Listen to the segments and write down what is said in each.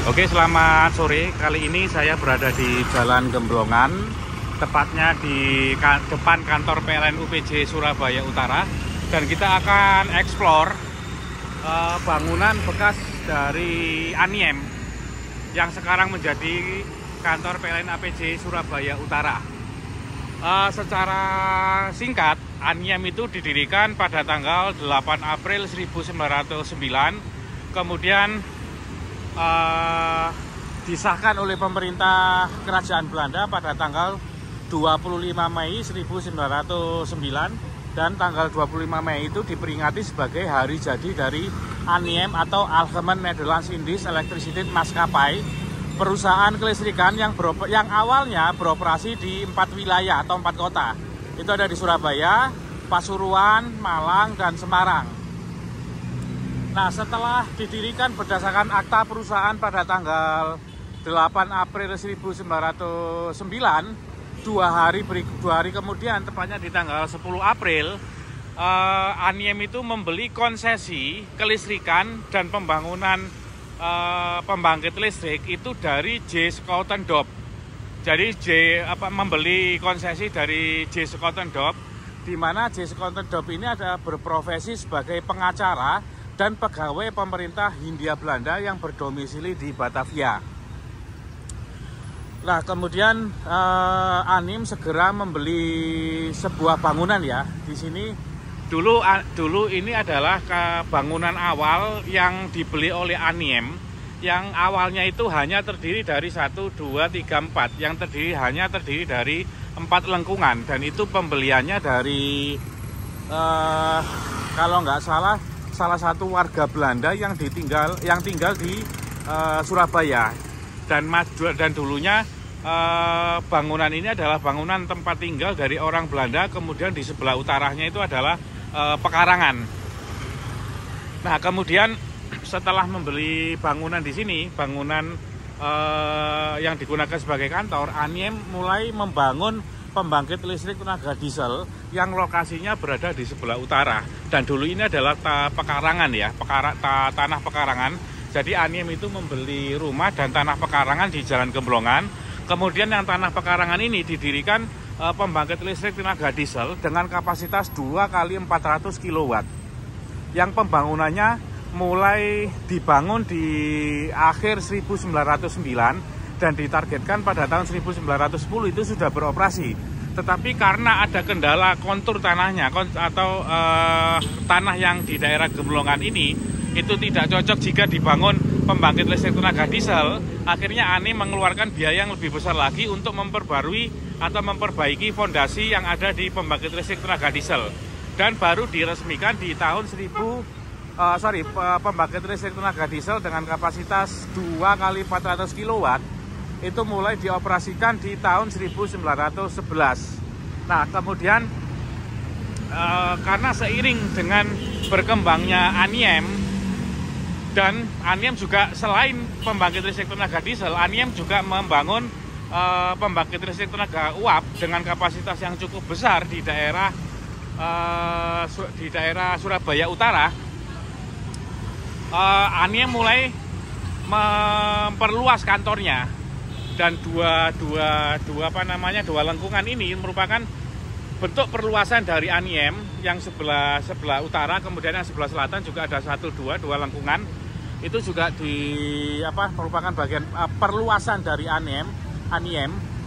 Oke, selamat sore. Kali ini saya berada di Jalan Gemblongan, tepatnya di depan kantor PLN UPJ Surabaya Utara. Dan kita akan eksplor bangunan bekas dari Aniem yang sekarang menjadi kantor PLN UPJ Surabaya Utara. Secara singkat, Aniem itu didirikan pada tanggal 8 April 1909, kemudian disahkan oleh pemerintah Kerajaan Belanda pada tanggal 25 Mei 1909, dan tanggal 25 Mei itu diperingati sebagai hari jadi dari Aniem atau Algemeen Nederlands Indisch Elektriciteit Maskapai, perusahaan kelistrikan yang awalnya beroperasi di 4 wilayah atau 4 kota. Itu ada di Surabaya, Pasuruan, Malang, dan Semarang. Nah, setelah didirikan berdasarkan akta perusahaan pada tanggal 8 April 1909, dua hari kemudian, tepatnya di tanggal 10 April, Aniem itu membeli konsesi kelistrikan dan pembangunan pembangkit listrik itu dari J. Schoutendorp. Jadi membeli konsesi dari J. Schoutendorp, di mana J. Schoutendorp ini ada berprofesi sebagai pengacara dan pegawai pemerintah Hindia Belanda yang berdomisili di Batavia. Nah, kemudian Aniem segera membeli sebuah bangunan ya. Di sini dulu ini adalah bangunan awal yang dibeli oleh Aniem, yang awalnya itu hanya terdiri dari 1, 2, 3, 4, yang hanya terdiri dari 4 lengkungan, dan itu pembeliannya dari kalau nggak salah satu warga Belanda yang tinggal di Surabaya, dan dulunya bangunan ini adalah bangunan tempat tinggal dari orang Belanda. Kemudian di sebelah utaranya itu adalah pekarangan. Nah, kemudian setelah membeli bangunan di sini, bangunan yang digunakan sebagai kantor, Aniem mulai membangun pembangkit listrik tenaga diesel yang lokasinya berada di sebelah utara. Dan dulu ini adalah pekarangan ya, tanah pekarangan. Jadi Aniem itu membeli rumah dan tanah pekarangan di Jalan Gemblongan. Kemudian yang tanah pekarangan ini didirikan pembangkit listrik tenaga diesel dengan kapasitas 2 kali 400 kW. Yang pembangunannya mulai dibangun di akhir 1909 dan ditargetkan pada tahun 1910 itu sudah beroperasi. Tetapi karena ada kendala kontur tanahnya atau tanah yang di daerah Gemblongan ini itu tidak cocok jika dibangun pembangkit listrik tenaga diesel, akhirnya Aniem mengeluarkan biaya yang lebih besar lagi untuk memperbarui atau memperbaiki fondasi yang ada di pembangkit listrik tenaga diesel. Dan baru diresmikan di tahun pembangkit listrik tenaga diesel dengan kapasitas 2 kali 400 kW itu mulai dioperasikan di tahun 1911. Nah, kemudian karena seiring dengan berkembangnya Aniem, dan Aniem juga selain pembangkit listrik tenaga diesel, Aniem juga membangun pembangkit listrik tenaga uap dengan kapasitas yang cukup besar di daerah Surabaya Utara. Aniem mulai memperluas kantornya. Dan dua lengkungan ini merupakan bentuk perluasan dari Aniem. Yang sebelah utara, kemudian yang sebelah selatan juga ada dua lengkungan. Itu juga merupakan bagian perluasan dari Aniem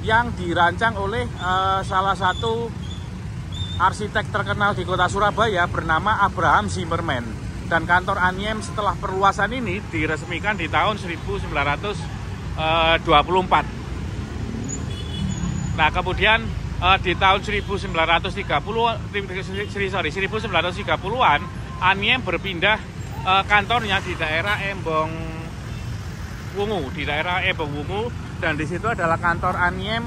yang dirancang oleh salah satu arsitek terkenal di kota Surabaya bernama Abraham Zimmerman. Dan kantor Aniem setelah perluasan ini diresmikan di tahun 1924. Nah, kemudian di tahun 1930-an Aniem berpindah kantornya di daerah Embong Wungu, dan di situ adalah kantor Aniem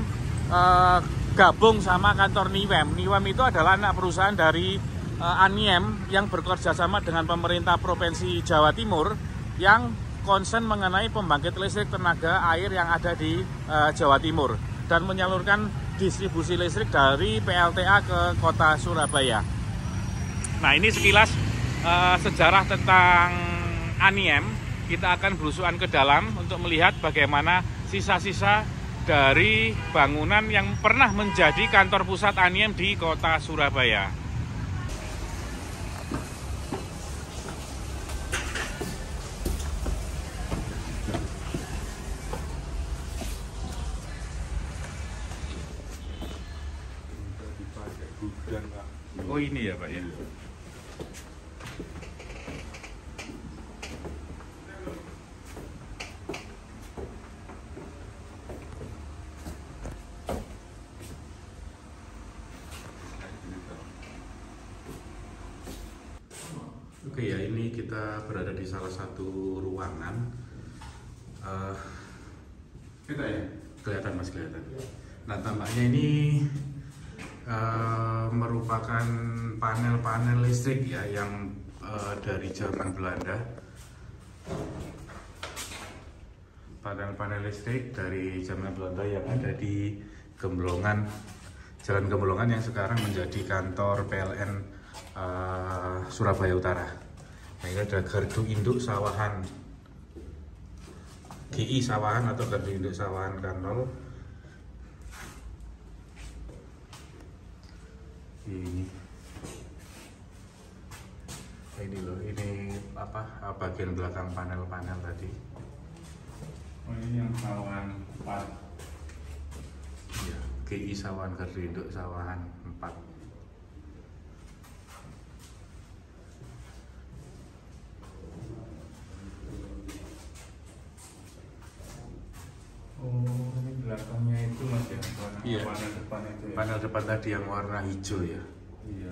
gabung sama kantor Niwem. Niwem itu adalah anak perusahaan dari Aniem yang bekerja sama dengan pemerintah Provinsi Jawa Timur yang concern mengenai pembangkit listrik tenaga air yang ada di Jawa Timur dan menyalurkan distribusi listrik dari PLTA ke kota Surabaya. Nah, ini sekilas sejarah tentang Aniem. kita akan belusukan ke dalam untuk melihat bagaimana sisa-sisa dari bangunan yang pernah menjadi kantor pusat Aniem di kota Surabaya. Oh ini ya Pak ya. Oke ya, ini kita berada di salah satu ruangan. Kita ya? Kelihatan Mas, kelihatan. Nah tampaknya ini merupakan panel-panel listrik ya yang dari zaman Belanda. Panel-panel listrik dari zaman Belanda yang ada di Gemblongan, Jalan Gemblongan yang sekarang menjadi kantor PLN Surabaya Utara. Nah ini ada gardu induk sawahan GI Sawahan atau gardu induk sawahan kantor. Ini loh, ini apa bagian belakang panel-panel tadi. Oh ini yang sawahan 4. Iya, GI Sawahan, gardu induk sawahan 4. Oh, ini belakangnya itu Mas ya, iya. Panel depan itu ya. Panel depan tadi yang warna hijau ya. Iya.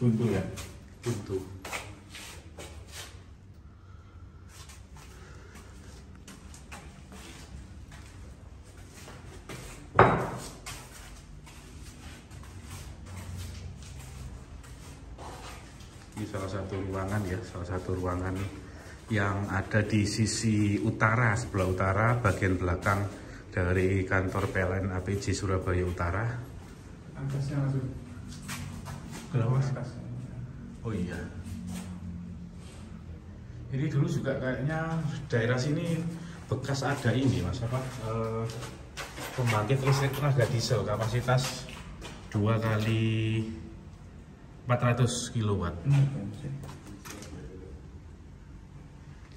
Buntu ya? Buntu. Ini salah satu ruangan ya, salah satu ruangan yang ada di sisi utara, sebelah utara, bagian belakang dari kantor PLN APJ Surabaya Utara. Atasnya langsung. Kenapa? Oh iya. Ini dulu juga kayaknya daerah sini bekas ada ini Mas apa? Pembangkit listrik tenaga diesel kapasitas 2 kali 400 kW.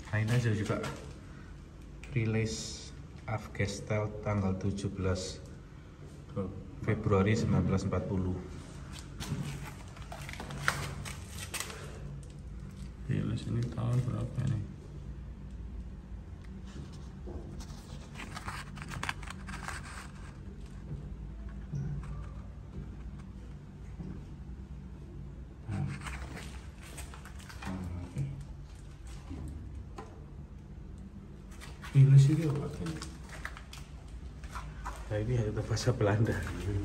Nah ini aja juga rilis Afgestel tanggal 17 Februari 1940. Rilis ini tahun berapa nih? Rilis ini apa ini? Nah ini ada bahasa Belanda. Ini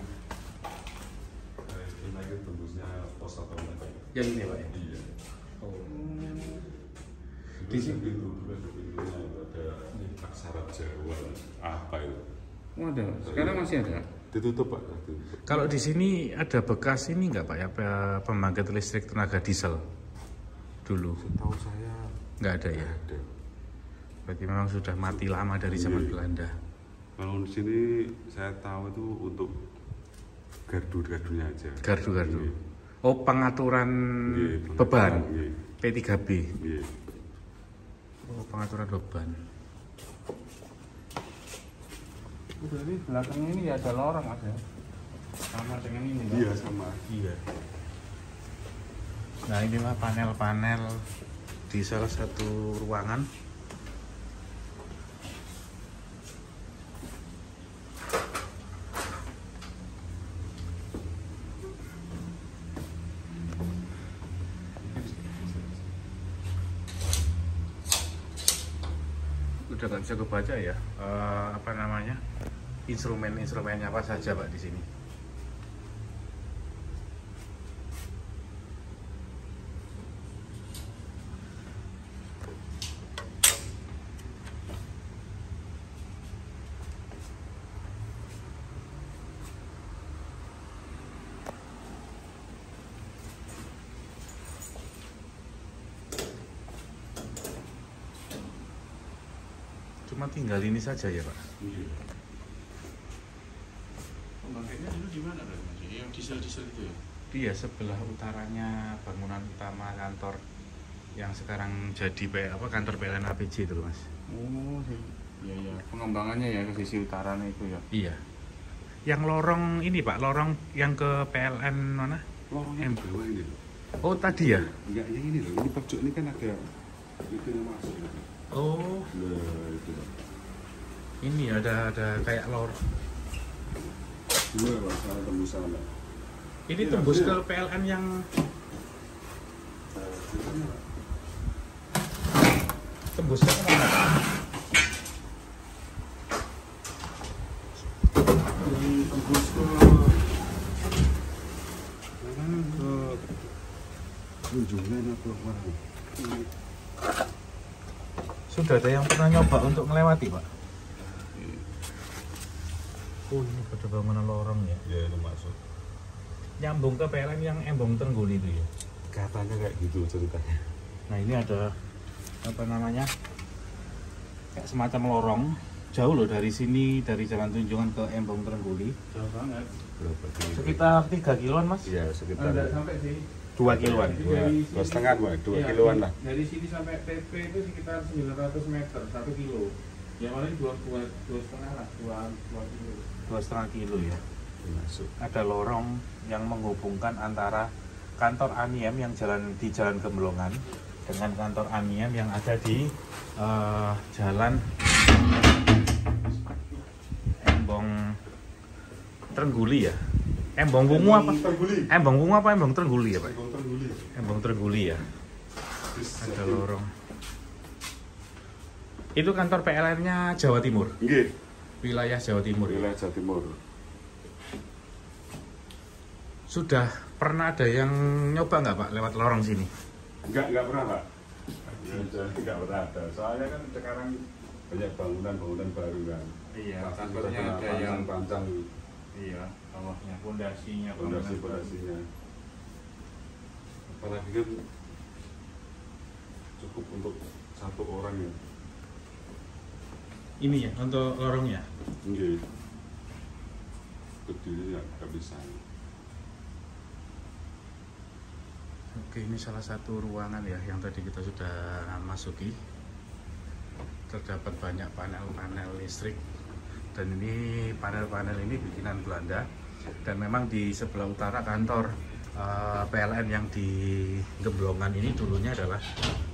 lagi tembusnya pos atau apa? Yang ini Pak ya? Iya. Oh. Di sini pintunya ada aksara Jawa apa itu? Oh, ada. Sekarang masih ada. Ditutup Pak. Kalau di sini ada bekas ini nggak Pak ya, pembangkit listrik tenaga diesel dulu? Setahu saya Nggak ada ya. ada. Berarti memang sudah mati lama dari zaman Belanda. Kalau di sini saya tahu itu untuk gardu-gardunya aja. Gardu-gardu. Iya. Oh, pengaturan Iya, beban. iya. P3B. Iya. Oh, pengaturan beban. Jadi belakangnya ini ya ada lorong Mas ya. Sama dengan ini ya. Iya sama. Iya. Nah, inilah panel-panel di salah satu ruangan. Udah nggak bisa kebaca ya, apa namanya, instrumennya apa saja Pak di sini. Cuma tinggal ini saja ya Pak? Iya. Pembangkitnya dulu di mana Mas? Yang diesel-diesel itu ya? Dia sebelah utaranya bangunan utama kantor yang sekarang jadi kantor PLN APJ itu Mas. Oh, iya ya. Pengembangannya ya ke sisi utaranya itu ya. Iya. Yang lorong ini Pak, lorong yang ke PLN mana? Lorongnya di bawah ini loh. Oh tadi ya? Enggak, yang ini loh. Ini pojok ini kan ada itu yang masuk. Oh, Nah, itu loh. ini ada kayak lorong. Dua Pak, sana tembus sana. Ini Iya, tembus iya. ke PLN yang tembus ke mana? Yang tembus ke mana ke kunjungan atau mana? Sudah ada yang pernah nyoba untuk melewati Pak? Oh ini pada bangunan lorong ya? Ya itu masuk. Nyambung ke PLN yang Embong Trengguli itu ya? Katanya kayak gitu ceritanya. Nah ini ada apa namanya? Kayak semacam lorong. Jauh loh dari sini, dari Jalan Tunjungan ke Embong Trengguli. Jauh banget. Berapa kilo? Sekitar 3 kiloan Mas? Iya sekitar Enggak sampai sih. 2 kiloan. Dua setengah Pak, 2 Iya, kiloan lah. Dari sini sampai TP itu sekitar 900 meter, 1 kilo. Ya paling 2,5 lah, 2 kilo. 2,5 kilo ya. Masuk. Ada lorong yang menghubungkan antara kantor Aniem yang di Jalan Gemblongan dengan kantor Aniem yang ada di Jalan Embong Trengguli ya. Embong Wungu apa? Embong Wungu apa Embong Trengguli ya Pak? Embong Trengguli ya. Ada lorong. Itu kantor PLN-nya Jawa Timur. Nggih, Wilayah Jawa Timur. wilayah Jawa Timur. Sudah pernah ada yang nyoba nggak Pak lewat lorong sini? Enggak pernah Pak. Enggak pernah ada. Soalnya kan sekarang banyak bangunan baru kan. Iya, takutnya ada yang pancang iya, bawahnya pondasinya, pondasinya. Apalagi kan cukup untuk satu orang ya. Ini ya untuk lorongnya. Nggih. Berdiri ya nggak bisa. Oke, ini salah satu ruangan ya yang tadi kita sudah masuki. Terdapat banyak panel-panel listrik dan ini panel-panel ini bikinan Belanda dan memang di sebelah utara kantor PLN yang di Gemblongan ini dulunya adalah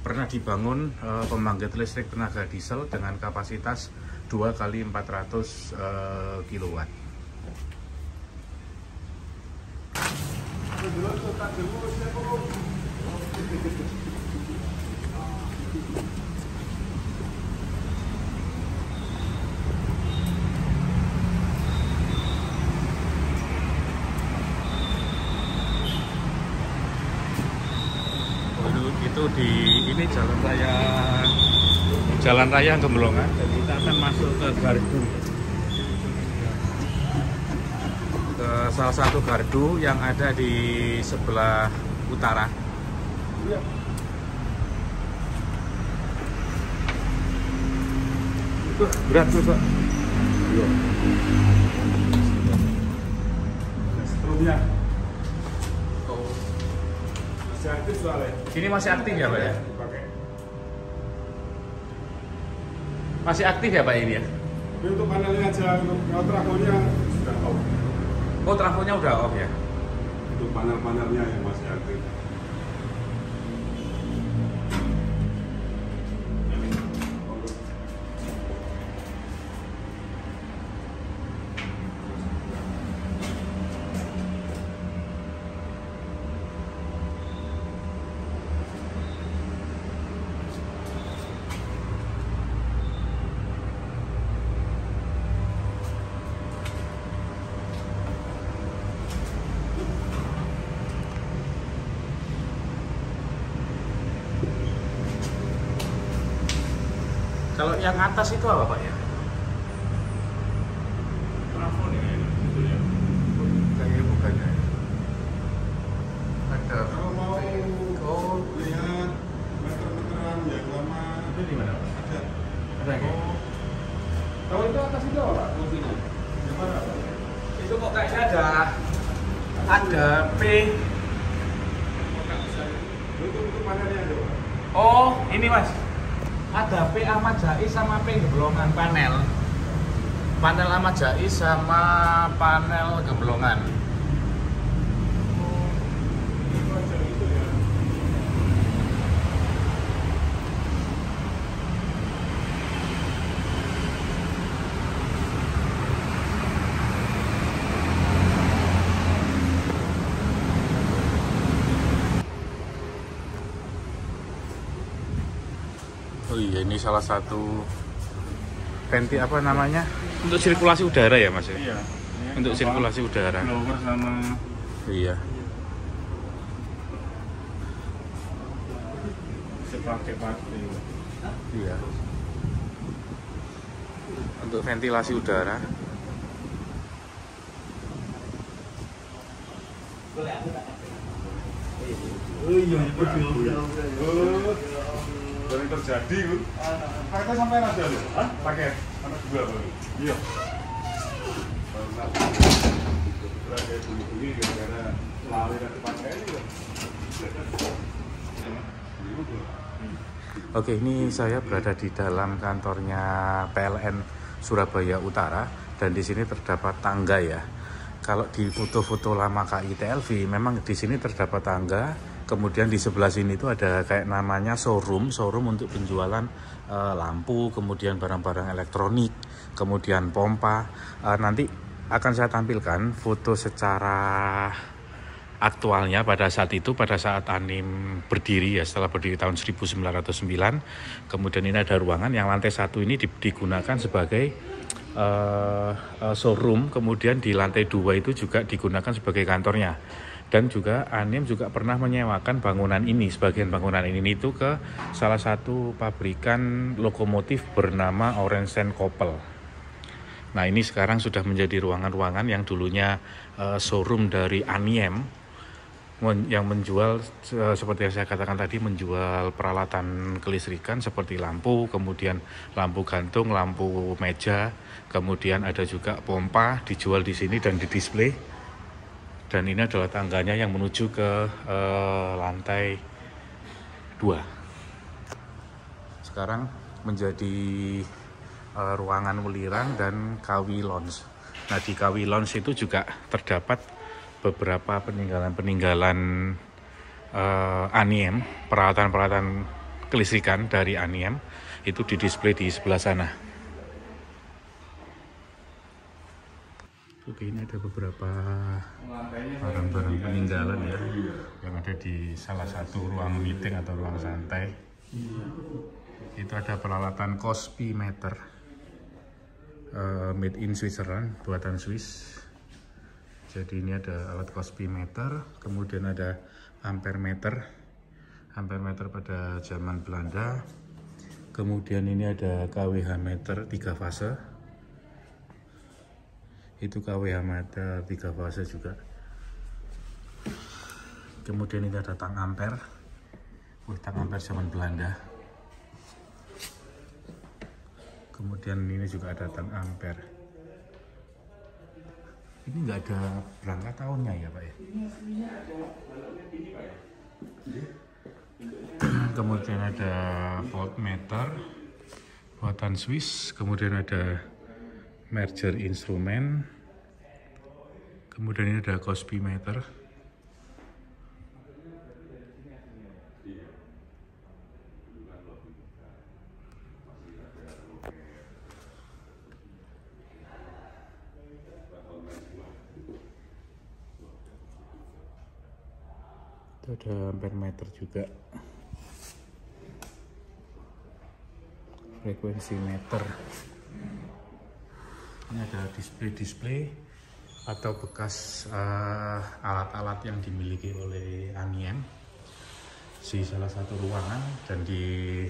pernah dibangun pembangkit listrik tenaga diesel dengan kapasitas 2 kali 400 kilowatt. Itu di ini jalan raya Gemblongan. Jadi kita akan masuk ke gardu, ke salah satu gardu yang ada di sebelah utara. Berat tuh Pak. Iya. Sebelumnya. Masih aktif soalnya. Ini masih aktif ya Pak ya? Masih aktif ya Pak ini ya? Tapi untuk panelnya aja, untuk trafonya sudah off. Oh trafonya udah off ya? Untuk panel-panelnya yang masih aktif. Kalau yang atas itu apa Pak ya? Plafon ya, itu ya. Kayaknya bukan ya. Ada. Kalau mau Oh, lihat meter-meteran yang lama itu di mana Pak? ada. Ada ya? Oh, ini Mas. Ada P Ahmad Jais sama P Gemblongan panel. Panel Ahmad Jais sama panel Gemblongan. Oh iya, ini salah satu venti apa namanya? Untuk sirkulasi udara ya Mas? Iya. Untuk sirkulasi udara. Blower sama Iya. sepakai-pakai. Iya. Untuk ventilasi udara. Oh iya, yang terjadi Bu. Paketnya sampai ada loh. Hah? Paket. Sama 2 baru. Iya. Pakai bunyi-bunyi gara-gara lari dari pakai ini. Oke, ini saya berada di dalam kantornya PLN Surabaya Utara dan di sini terdapat tangga ya. Kalau di foto-foto lama KITLV memang di sini terdapat tangga. Kemudian di sebelah sini itu ada kayak namanya showroom untuk penjualan lampu, kemudian barang-barang elektronik, kemudian pompa. Nanti akan saya tampilkan foto secara aktualnya pada saat itu, pada saat Anim berdiri ya, setelah berdiri tahun 1909. Kemudian ini ada ruangan yang lantai 1 ini digunakan sebagai showroom, kemudian di lantai 2 itu juga digunakan sebagai kantornya. Dan juga Anim juga pernah menyewakan bangunan ini, sebagian bangunan ini itu ke salah satu pabrikan lokomotif bernama Orensen Koppel. Nah ini sekarang sudah menjadi ruangan-ruangan yang dulunya showroom dari Anim, yang menjual seperti yang saya katakan tadi, menjual peralatan kelistrikan seperti lampu, kemudian lampu gantung, lampu meja, kemudian ada juga pompa dijual di sini dan di display. Dan ini adalah tangganya yang menuju ke lantai 2. Sekarang menjadi ruangan welirang dan KW Lounge. Nah di KW Lounge itu juga terdapat beberapa peninggalan-peninggalan Aniem, peralatan-peralatan kelistrikan dari Aniem itu didisplay di sebelah sana. Oke, ini ada beberapa barang-barang peninggalan ya yang ada di salah satu ruang meeting atau ruang santai. Itu ada peralatan Cospimeter made in Switzerland, buatan Swiss. Jadi ini ada alat Cospimeter, kemudian ada ampermeter pada zaman Belanda. Kemudian ini ada KWH meter 3 fase. Itu KWH meter 3 fase juga. Kemudian ini ada tang ampere. Tang ampere zaman Belanda. Kemudian ini juga ada tang ampere. Ini nggak ada berangkat tahunnya ya Pak ya? Kemudian ada voltmeter buatan Swiss. Kemudian ada merger instrumen, kemudian ini ada Cospimeter, itu ada ampermeter juga, frekuensi meter. Ini ada display atau bekas alat-alat yang dimiliki oleh Aniem di salah satu ruangan, dan di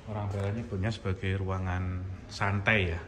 orang Belanda nyebutnya sebagai ruangan santai ya.